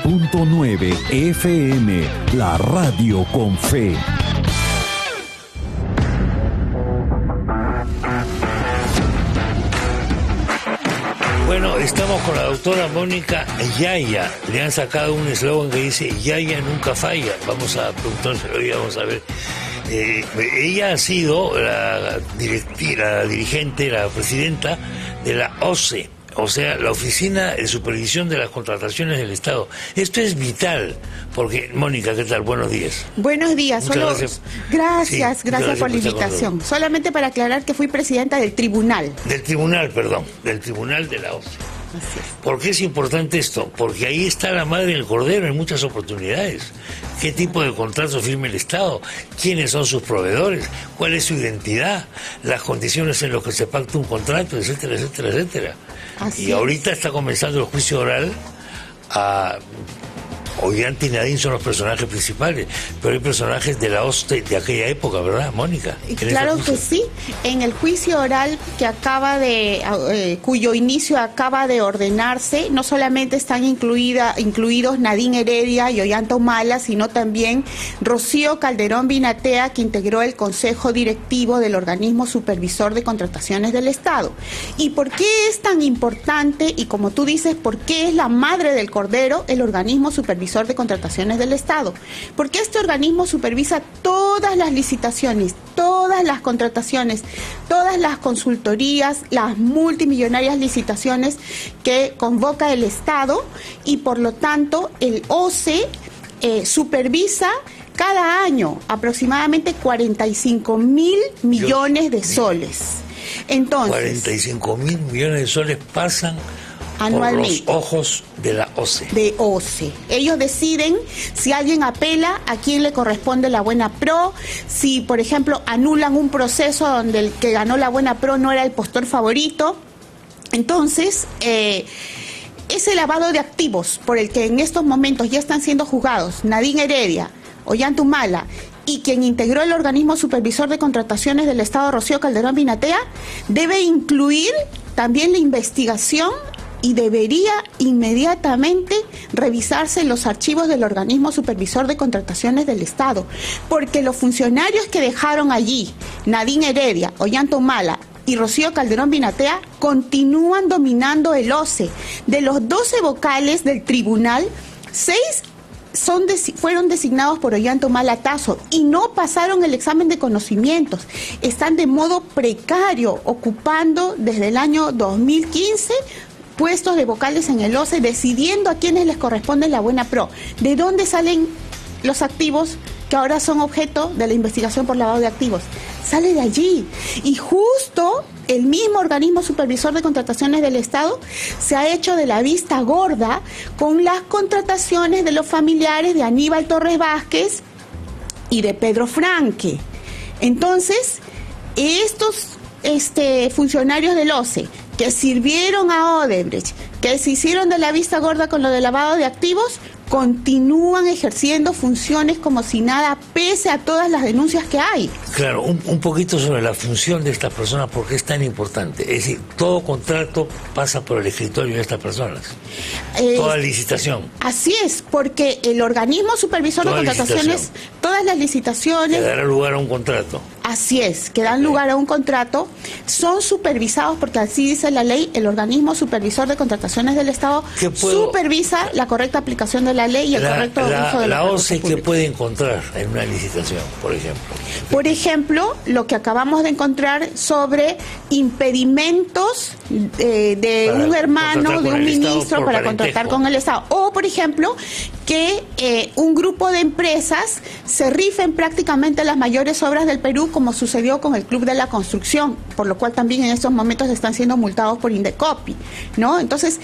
90.9 FM, la radio con fe. Bueno, estamos con la doctora Mónica Yaya. Le han sacado un eslogan que dice Yaya nunca falla. Vamos a preguntárselo y vamos a ver. Ella ha sido la dirigente, la presidenta de la OCE, o sea, la Oficina de Supervisión de las Contrataciones del Estado. Esto es vital, porque, Mónica, ¿qué tal? Buenos días. Buenos días. Gracias. Gracias por la invitación. Solamente para aclarar que fui presidenta del tribunal. Del tribunal de la OCE. Así es. ¿Por qué es importante esto? Porque ahí está la madre del cordero en muchas oportunidades. ¿Qué tipo de contrato firma el Estado? ¿Quiénes son sus proveedores? ¿Cuál es su identidad? Las condiciones en las que se pacta un contrato, etcétera, etcétera, etcétera. Y ahorita está comenzando el juicio oral a... Ollanta y Nadine son los personajes principales, pero hay personajes de la OCE de aquella época, ¿verdad, Mónica? Claro que sí. En el juicio oral que cuyo inicio acaba de ordenarse, no solamente están incluidos Nadine Heredia y Ollanta Humala, sino también Rocío Calderón Binatea, que integró el Consejo Directivo del Organismo Supervisor de Contrataciones del Estado. ¿Y por qué es tan importante? Y como tú dices, ¿por qué es la madre del cordero el Organismo Supervisor de Contrataciones del Estado? Porque este organismo supervisa todas las licitaciones, todas las contrataciones, todas las consultorías, las multimillonarias licitaciones que convoca el Estado, y por lo tanto el OCE supervisa cada año aproximadamente 45.000 millones de soles. Entonces, 45.000 millones de soles pasan anualmente por los ojos de la OCE. De OCE. Ellos deciden si alguien apela, a quién le corresponde la buena pro, si por ejemplo anulan un proceso donde el que ganó la buena pro no era el postor favorito. Entonces, ese lavado de activos por el que en estos momentos ya están siendo juzgados Nadine Heredia, Ollanta Humala y quien integró el Organismo Supervisor de Contrataciones del Estado, Rocío Calderón Binatea, debe incluir también la investigación y debería inmediatamente revisarse los archivos del Organismo Supervisor de Contrataciones del Estado, porque los funcionarios que dejaron allí, Nadine Heredia, Ollanta Humala y Rocío Calderón Binatea, continúan dominando el OCE. De los 12 vocales del tribunal, 6 fueron designados por Ollanta Humala Tazo y no pasaron el examen de conocimientos. Están de modo precario, ocupando desde el año 2015 puestos de vocales en el OCE, decidiendo a quienes les corresponde la buena pro. ¿De dónde salen los activos que ahora son objeto de la investigación por lavado de activos? Sale de allí. Y justo el mismo Organismo Supervisor de Contrataciones del Estado se ha hecho de la vista gorda con las contrataciones de los familiares de Aníbal Torres Vázquez y de Pedro Franque. Entonces, estos funcionarios del OCE que sirvieron a Odebrecht, que se hicieron de la vista gorda con lo de lavado de activos, continúan ejerciendo funciones como si nada, pese a todas las denuncias que hay. Claro, un poquito sobre la función de estas personas, ¿por qué es tan importante? Es decir, todo contrato pasa por el escritorio de estas personas, toda licitación. Así es, porque el Organismo Supervisor de Contrataciones, todas las licitaciones... Que dará lugar a un contrato. Así es, que dan lugar a un contrato, son supervisados, porque así dice la ley, el Organismo Supervisor de Contrataciones del Estado supervisa la correcta aplicación de la ley y el correcto uso de la OCE. ¿Qué puede encontrar en una licitación, por ejemplo? Por ejemplo, lo que acabamos de encontrar sobre impedimentos de un hermano, de un ministro para contratar con el Estado. O, por ejemplo, que un grupo de empresas se rifen prácticamente las mayores obras del Perú, como sucedió con el Club de la Construcción, por lo cual también en estos momentos están siendo multados por Indecopi, ¿no? Entonces,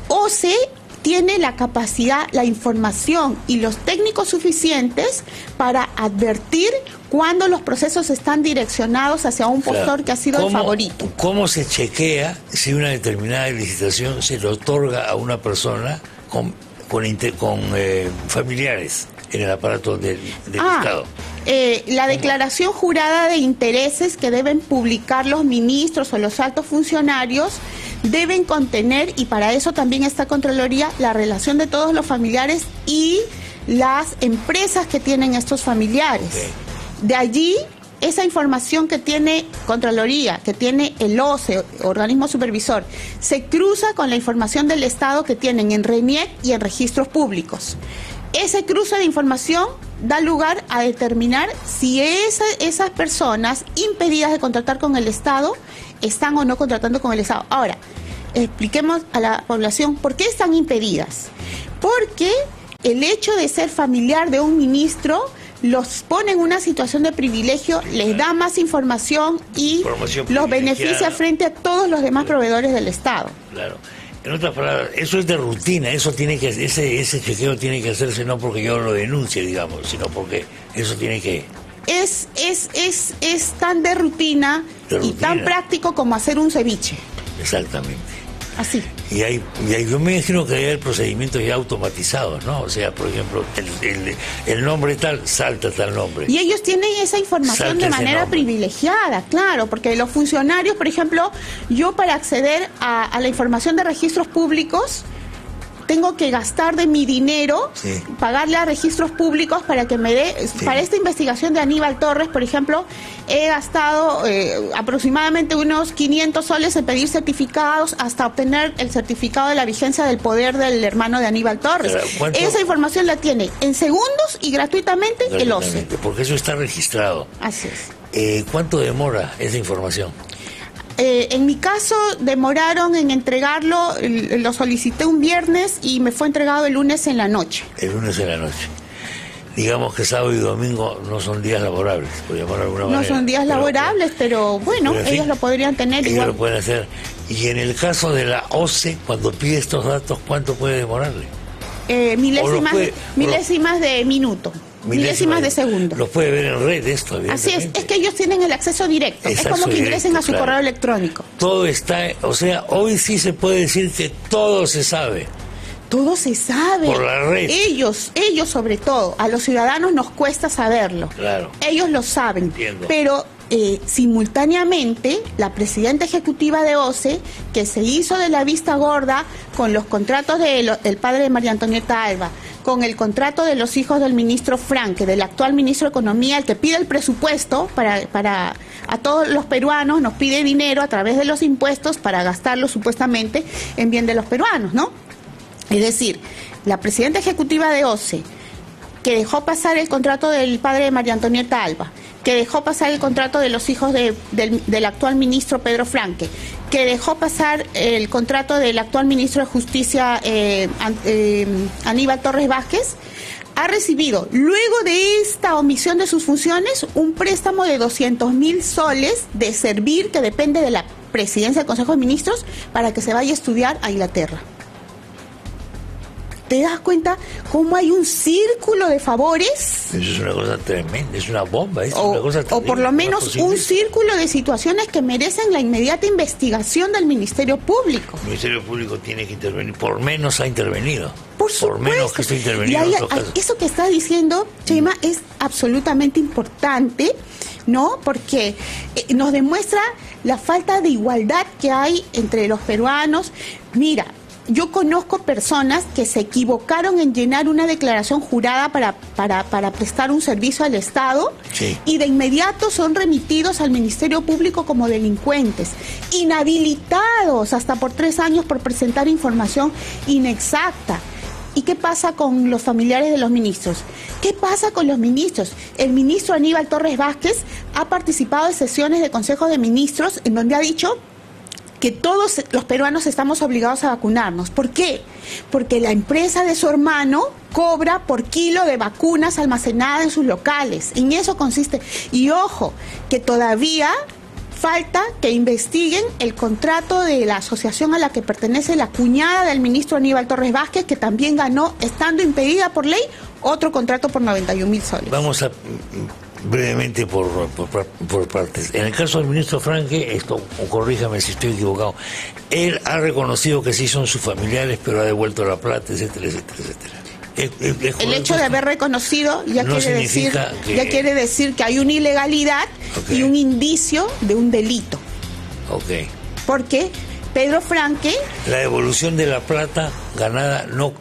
OCE tiene la capacidad, la información y los técnicos suficientes para advertir cuando los procesos están direccionados hacia un postor que ha sido el favorito. ¿Cómo se chequea si una determinada licitación se le otorga a una persona con familiares en el aparato del Estado? La declaración jurada de intereses que deben publicar los ministros o los altos funcionarios deben contener, y para eso también está Contraloría, la relación de todos los familiares y las empresas que tienen estos familiares. De allí, esa información que tiene Contraloría, que tiene el OCE, organismo supervisor, se cruza con la información del Estado que tienen en RENIEC y en registros públicos. Ese cruce de información da lugar a determinar si esas personas impedidas de contratar con el Estado están o no contratando con el Estado. Ahora, expliquemos a la población por qué están impedidas. Porque el hecho de ser familiar de un ministro los pone en una situación de privilegio, les da más información y los beneficia frente a todos los demás proveedores del Estado. Claro. En otras palabras, eso es de rutina, ese chequeo tiene que hacerse no porque yo lo denuncie, digamos, sino porque eso tiene que... Es tan de rutina y tan práctico como hacer un ceviche. Exactamente. Así. Y yo me imagino que hay procedimientos ya automatizados, ¿no? O sea, por ejemplo, el nombre tal, salta tal nombre. Y ellos tienen esa información de manera privilegiada, claro, porque los funcionarios, por ejemplo, yo para acceder a la información de registros públicos, tengo que gastar de mi dinero, pagarle a registros públicos para que me dé, para esta investigación de Aníbal Torres, por ejemplo, he gastado aproximadamente unos 500 soles en pedir certificados hasta obtener el certificado de la vigencia del poder del hermano de Aníbal Torres. Esa información la tiene en segundos y gratuitamente el OCE. Porque eso está registrado. Así es. ¿Cuánto demora esa información? En mi caso demoraron en entregarlo, lo solicité un viernes y me fue entregado el lunes en la noche. El lunes en la noche. Digamos que sábado y domingo no son días laborables, por llamar de alguna manera. No son días laborables, pero bueno, pero en fin, ellos lo podrían tener ellos igual. Lo pueden hacer. Y en el caso de la OCE, cuando pide estos datos, ¿cuánto puede demorarle? Milésimas de minuto. Milésimas de segundo. Los puede ver en red esto, Así es que ellos tienen el acceso directo. Es como que ingresen a su correo electrónico. Todo está, o sea, hoy sí se puede decir que todo se sabe. Todo se sabe. Por la red. Ellos sobre todo. A los ciudadanos nos cuesta saberlo. Claro. Ellos lo saben. Entiendo. Pero simultáneamente, la presidenta ejecutiva de OCE, que se hizo de la vista gorda con los contratos del padre de María Antonieta Alba, con el contrato de los hijos del ministro Franque, del actual ministro de Economía, el que pide el presupuesto para a todos los peruanos, nos pide dinero a través de los impuestos para gastarlo supuestamente en bien de los peruanos, ¿no? Es decir, la presidenta ejecutiva de OCE, que dejó pasar el contrato del padre de María Antonieta Alba, que dejó pasar el contrato de los hijos del actual ministro Pedro Franque, que dejó pasar el contrato del actual ministro de Justicia Aníbal Torres Vázquez, ha recibido, luego de esta omisión de sus funciones, un préstamo de 200.000 soles de Servir, que depende de la presidencia del Consejo de Ministros, para que se vaya a estudiar a Inglaterra. ¿Te das cuenta cómo hay un círculo de favores? Eso es una cosa tremenda, es una bomba. Es una cosa terrible, o por lo menos un círculo de situaciones que merecen la inmediata investigación del Ministerio Público. El Ministerio Público tiene que intervenir, por menos ha intervenido. Por supuesto. Por menos que esté intervenido en otros casos. Eso que está diciendo, Chema, es absolutamente importante, ¿no? Porque nos demuestra la falta de igualdad que hay entre los peruanos. Mira, yo conozco personas que se equivocaron en llenar una declaración jurada para prestar un servicio al Estado, y de inmediato son remitidos al Ministerio Público como delincuentes, inhabilitados hasta por 3 años por presentar información inexacta. ¿Y qué pasa con los familiares de los ministros? ¿Qué pasa con los ministros? El ministro Aníbal Torres Vázquez ha participado en sesiones de consejos de ministros en donde ha dicho que todos los peruanos estamos obligados a vacunarnos. ¿Por qué? Porque la empresa de su hermano cobra por kilo de vacunas almacenadas en sus locales. En eso consiste. Y ojo, que todavía falta que investiguen el contrato de la asociación a la que pertenece la cuñada del ministro Aníbal Torres Vázquez, que también ganó, estando impedida por ley, otro contrato por 91.000 soles. Vamos a brevemente por partes. En el caso del ministro Franque, esto, corríjame si estoy equivocado, él ha reconocido que sí son sus familiares, pero ha devuelto la plata, etcétera, etcétera, etcétera. El hecho de haber reconocido ya quiere decir que hay una ilegalidad y un indicio de un delito. Okay. Porque Pedro Franque... ¿La devolución de la plata ganada no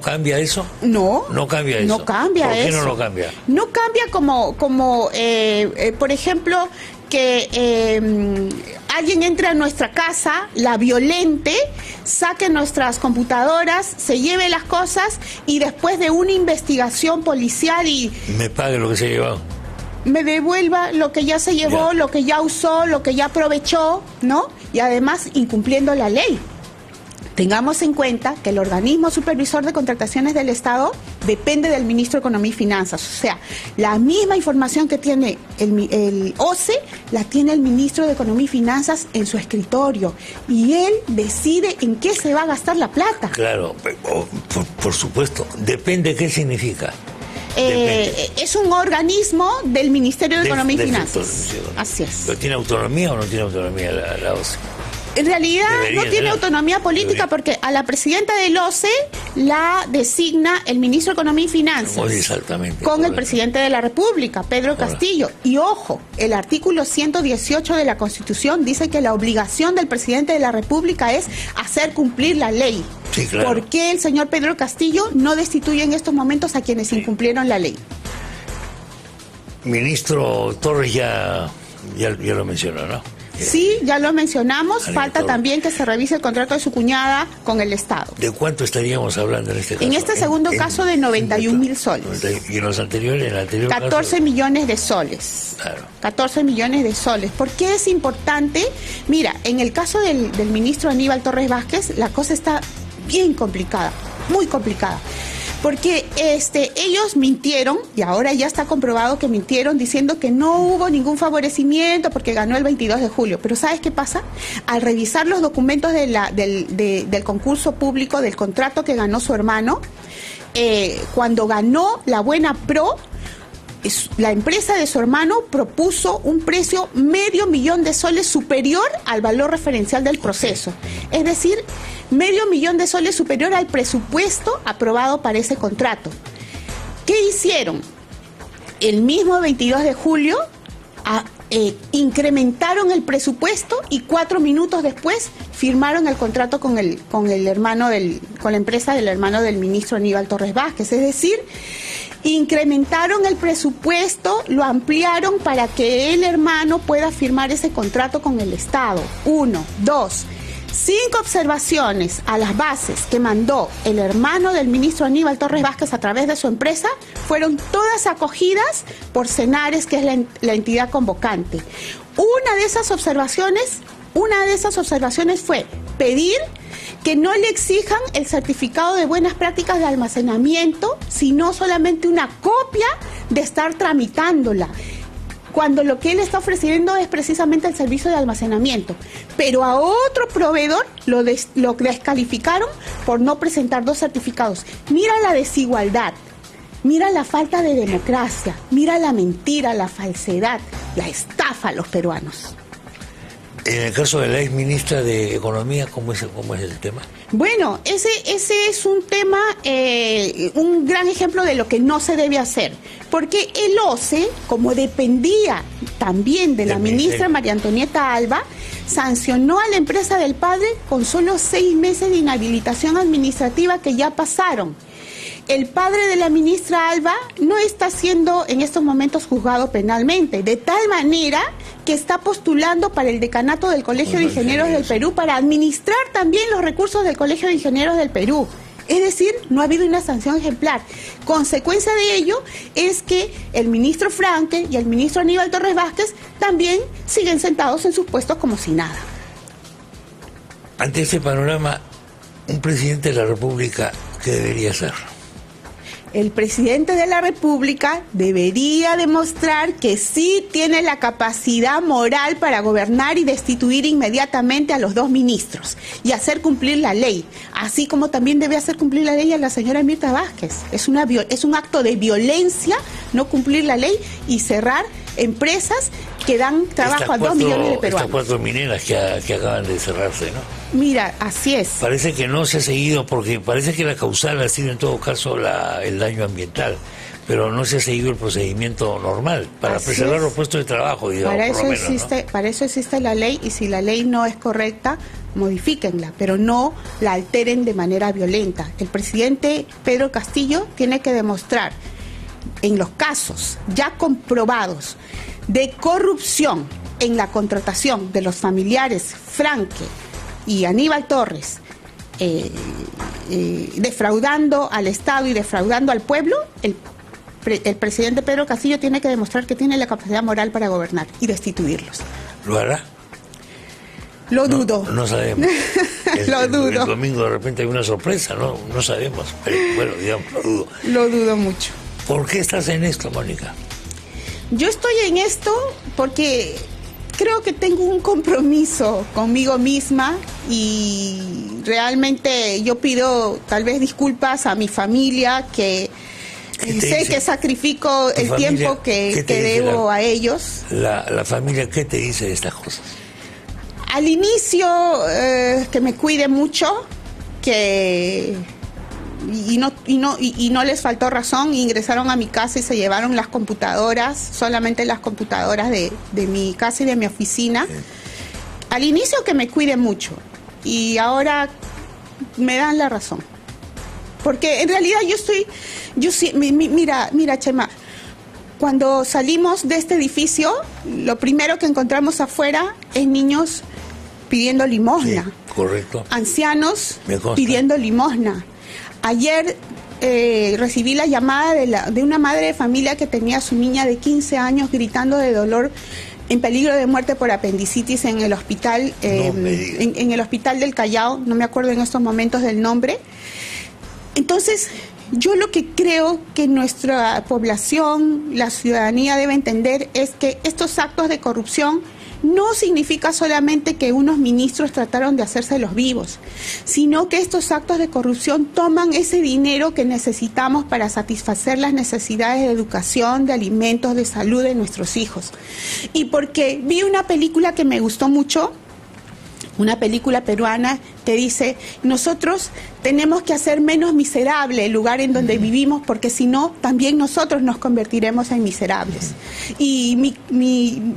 cambia eso? No cambia eso. No cambia eso. ¿Por qué no lo cambia? No cambia como por ejemplo, que alguien entre a nuestra casa, la violente, saque nuestras computadoras, se lleve las cosas y después de una investigación policial y... me pague lo que se ha llevado. Me devuelva lo que ya se llevó, lo que ya usó, lo que ya aprovechó, ¿no? Y además incumpliendo la ley. Tengamos en cuenta que el organismo supervisor de contrataciones del Estado depende del ministro de Economía y Finanzas. O sea, la misma información que tiene el OCE la tiene el ministro de Economía y Finanzas en su escritorio. Y él decide en qué se va a gastar la plata. Claro, por supuesto. Depende qué significa. Es un organismo del Ministerio de Economía y Finanzas. Así es. ¿Pero tiene autonomía o no tiene autonomía la OCE? En realidad no tiene autonomía política porque a la presidenta del OCE la designa el ministro de Economía y Finanzas. Exactamente. Con el presidente de la República, Pedro Castillo. Y ojo, el artículo 118 de la Constitución dice que la obligación del presidente de la República es hacer cumplir la ley. Sí, claro. ¿Por qué el señor Pedro Castillo no destituye en estos momentos a quienes incumplieron la ley? Ministro Torres ya lo mencionó, ¿no? Sí, ya lo mencionamos. Falta también que se revise el contrato de su cuñada con el Estado. ¿De cuánto estaríamos hablando en este caso? En este segundo caso de 91.000 soles. ¿Y en los anteriores? En el anterior 14 caso? millones de soles. Claro. 14 millones de soles. ¿Por qué es importante? Mira, en el caso del ministro Aníbal Torres Vázquez, la cosa está bien complicada, muy complicada. Porque ellos mintieron, y ahora ya está comprobado que mintieron, diciendo que no hubo ningún favorecimiento porque ganó el 22 de julio. Pero ¿sabes qué pasa? Al revisar los documentos del concurso público, del contrato que ganó su hermano, cuando ganó la Buena Pro, la empresa de su hermano propuso un precio $500,000 de soles superior al valor referencial del proceso. Es decir, $500,000 de soles superior al presupuesto aprobado para ese contrato. ¿Qué hicieron? El mismo 22 de julio incrementaron el presupuesto y 4 minutos después firmaron el contrato con la empresa del hermano del ministro Aníbal Torres Vázquez. Es decir, incrementaron el presupuesto, lo ampliaron para que el hermano pueda firmar ese contrato con el Estado. 1, 2, 5 observaciones a las bases que mandó el hermano del ministro Aníbal Torres Vázquez a través de su empresa fueron todas acogidas por Cenares, que es la entidad convocante. Una de esas observaciones fue pedir que no le exijan el certificado de buenas prácticas de almacenamiento, sino solamente una copia de estar tramitándola, cuando lo que él está ofreciendo es precisamente el servicio de almacenamiento. Pero a otro proveedor lo descalificaron por no presentar 2 certificados. Mira la desigualdad, mira la falta de democracia, mira la mentira, la falsedad, la estafa a los peruanos. En el caso de la ex ministra de Economía, ¿cómo es el tema? Bueno, ese es un tema, un gran ejemplo de lo que no se debe hacer. Porque el OCE, como dependía también de la ministra María Antonieta Alba, sancionó a la empresa del padre con solo 6 meses de inhabilitación administrativa que ya pasaron. El padre de la ministra Alba no está siendo en estos momentos juzgado penalmente, de tal manera que está postulando para el decanato del Colegio de Ingenieros del Perú para administrar también los recursos del Colegio de Ingenieros del Perú. Es decir, no ha habido una sanción ejemplar. Consecuencia de ello es que el ministro Franque y el ministro Aníbal Torres Vázquez también siguen sentados en sus puestos como si nada. Ante este panorama, un presidente de la República, ¿qué debería hacer? El presidente de la República debería demostrar que sí tiene la capacidad moral para gobernar y destituir inmediatamente a los 2 ministros y hacer cumplir la ley, así como también debe hacer cumplir la ley a la señora Mirta Vázquez. Es un acto de violencia no cumplir la ley y cerrar empresas que dan trabajo a 2 millones de peruanos. Estas 4 mineras que acaban de cerrarse, ¿no? Mira, así es. Parece que no se ha seguido, porque parece que la causal ha sido en todo caso el daño ambiental, pero no se ha seguido el procedimiento normal para Así preservar es. los puestos de trabajo, digamos, Para por eso lo menos, existe, ¿no? para eso existe la ley, y si la ley no es correcta, modifíquenla, pero no la alteren de manera violenta. El presidente Pedro Castillo tiene que demostrar, en los casos ya comprobados de corrupción en la contratación de los familiares Franque y Aníbal Torres, defraudando al Estado y defraudando al pueblo, el presidente Pedro Castillo tiene que demostrar que tiene la capacidad moral para gobernar y destituirlos. ¿Lo hará? Lo dudo. No sabemos. Lo dudo. El domingo de repente hay una sorpresa, no sabemos, pero bueno, digamos, lo dudo. Lo dudo mucho. ¿Por qué estás en esto, Mónica? Yo estoy en esto porque creo que tengo un compromiso conmigo misma, y realmente yo pido tal vez disculpas a mi familia, que sé que sacrifico el tiempo que debo a ellos. La familia, ¿qué te dice de estas cosas? Al inicio, que me cuide mucho, que y no les faltó razón, ingresaron a mi casa y se llevaron las computadoras, solamente las computadoras de mi casa y de mi oficina. Al inicio que me cuide mucho, y ahora me dan la razón. Porque en realidad mira, Chema, cuando salimos de este edificio, lo primero que encontramos afuera es niños pidiendo limosna. Sí, correcto. Ancianos pidiendo limosna. Ayer recibí la llamada de una madre de familia que tenía a su niña de 15 años gritando de dolor, en peligro de muerte por apendicitis en el hospital, en el hospital del Callao, no me acuerdo en estos momentos del nombre. Entonces, yo lo que creo que nuestra población, la ciudadanía debe entender es que estos actos de corrupción no significa solamente que unos ministros trataron de hacerse los vivos, sino que estos actos de corrupción toman ese dinero que necesitamos para satisfacer las necesidades de educación, de alimentos, de salud de nuestros hijos. Y porque vi una película que me gustó mucho, una película peruana que dice: nosotros tenemos que hacer menos miserable el lugar en donde vivimos, porque si no, también nosotros nos convertiremos en miserables. Y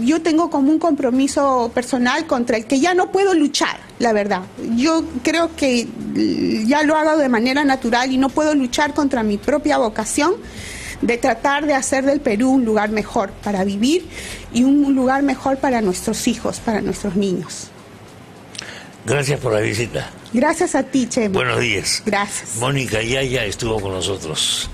yo tengo como un compromiso personal contra el que ya no puedo luchar, la verdad. Yo creo que ya lo hago de manera natural y no puedo luchar contra mi propia vocación de tratar de hacer del Perú un lugar mejor para vivir y un lugar mejor para nuestros hijos, para nuestros niños. Gracias por la visita. Gracias a ti, Chema. Buenos días. Gracias. Mónica Yaya estuvo con nosotros.